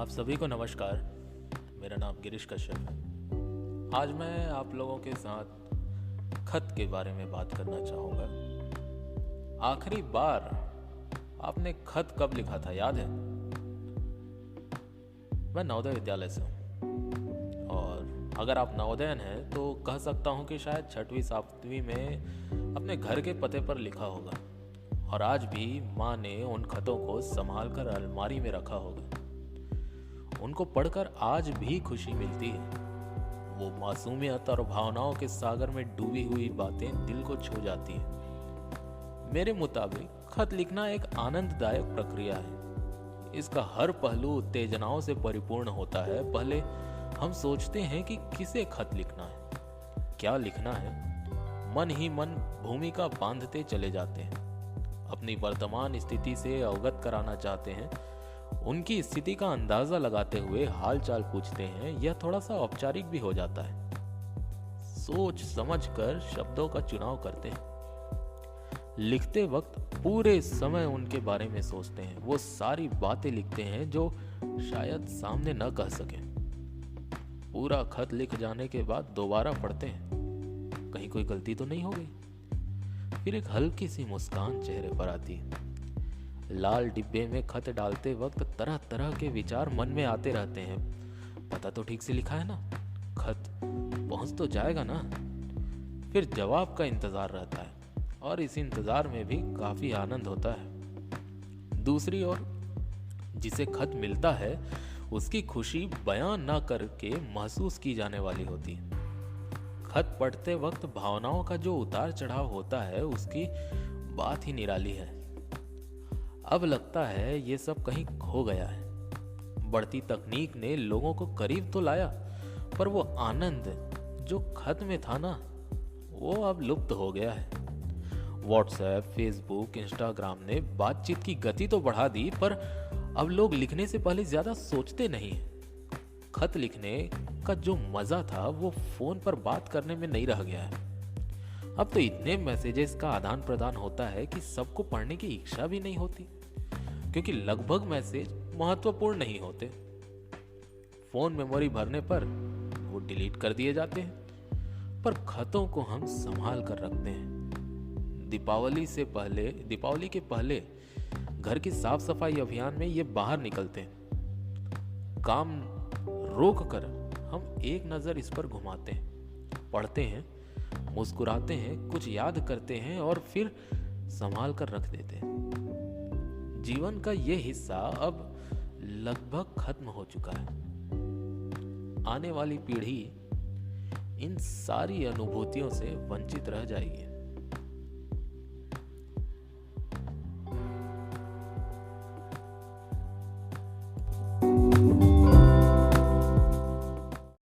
आप सभी को नमस्कार। मेरा नाम गिरीश कश्यप है। आज मैं आप लोगों के साथ खत के बारे में बात करना चाहूँगा। आखिरी बार आपने खत कब लिखा था, याद है? मैं नवोदय विद्यालय से हूँ और अगर आप नवोदयन हैं तो कह सकता हूँ कि शायद 6वीं 7वीं में अपने घर के पते पर लिखा होगा और आज भी माँ ने उन खतों को संभाल कर अलमारी में रखा होगा। उनको पढ़कर आज भी खुशी मिलती है। वो मासूमियत और भावनाओं के सागर में डूबी हुई बातें दिल को छू जाती हैं। मेरे मुताबिक खत लिखना एक आनंददायक प्रक्रिया है। इसका हर पहलू उत्तेजनाओं से परिपूर्ण होता है। पहले हम सोचते हैं कि किसे खत लिखना है, क्या लिखना है। मन ही मन भूमिका बांधते चले जाते हैं। अपनी वर्तमान स्थिति से अवगत कराना चाहते हैं, उनकी स्थिति का अंदाजा लगाते हुए हालचाल पूछते हैं। यह थोड़ा सा औपचारिक भी हो जाता है। सोच समझकर शब्दों का चुनाव करते हैं। लिखते वक्त पूरे समय उनके बारे में सोचते हैं। वो सारी बातें लिखते हैं जो शायद सामने न कह सकें। पूरा खत लिख जाने के बाद दोबारा पढ़ते हैं, कहीं कोई गलती तो नहीं हो गई। फिर एक हल्की सी मुस्कान चेहरे पर आती है। लाल डिब्बे में खत डालते वक्त तरह तरह के विचार मन में आते रहते हैं। पता तो ठीक से लिखा है ना, खत पहुंच तो जाएगा ना। फिर जवाब का इंतजार रहता है और इस इंतजार में भी काफी आनंद होता है। दूसरी ओर जिसे खत मिलता है उसकी खुशी बयान ना करके महसूस की जाने वाली होती है। खत पढ़ते वक्त भावनाओं का जो उतार चढ़ाव होता है उसकी बात ही निराली है। अब लगता है ये सब कहीं खो गया है। बढ़ती तकनीक ने लोगों को करीब तो लाया, पर वो आनंद जो खत में था ना, वो अब लुप्त हो गया है। व्हाट्सएप, फेसबुक, इंस्टाग्राम ने बातचीत की गति तो बढ़ा दी, पर अब लोग लिखने से पहले ज्यादा सोचते नहीं हैं। खत लिखने का जो मजा था वो फोन पर बात करने में नहीं रह गया है। अब तो इतने मैसेजेस का आदान प्रदान होता है कि सबको पढ़ने की इच्छा भी नहीं होती, क्योंकि लगभग मैसेज महत्वपूर्ण नहीं होते। फोन मेमोरी भरने पर वो डिलीट कर दिए जाते हैं, पर खतों को हम संभाल कर रखते हैं। दीपावली के पहले घर की साफ सफाई अभियान में ये बाहर निकलते हैं। काम रोक कर हम एक नजर इस पर घुमाते हैं, पढ़ते हैं, मुस्कुराते हैं, कुछ याद करते हैं और फिर संभाल कर रख देते हैं। जीवन का ये हिस्सा अब लगभग खत्म हो चुका है। आने वाली पीढ़ी इन सारी अनुभूतियों से वंचित रह जाएगी।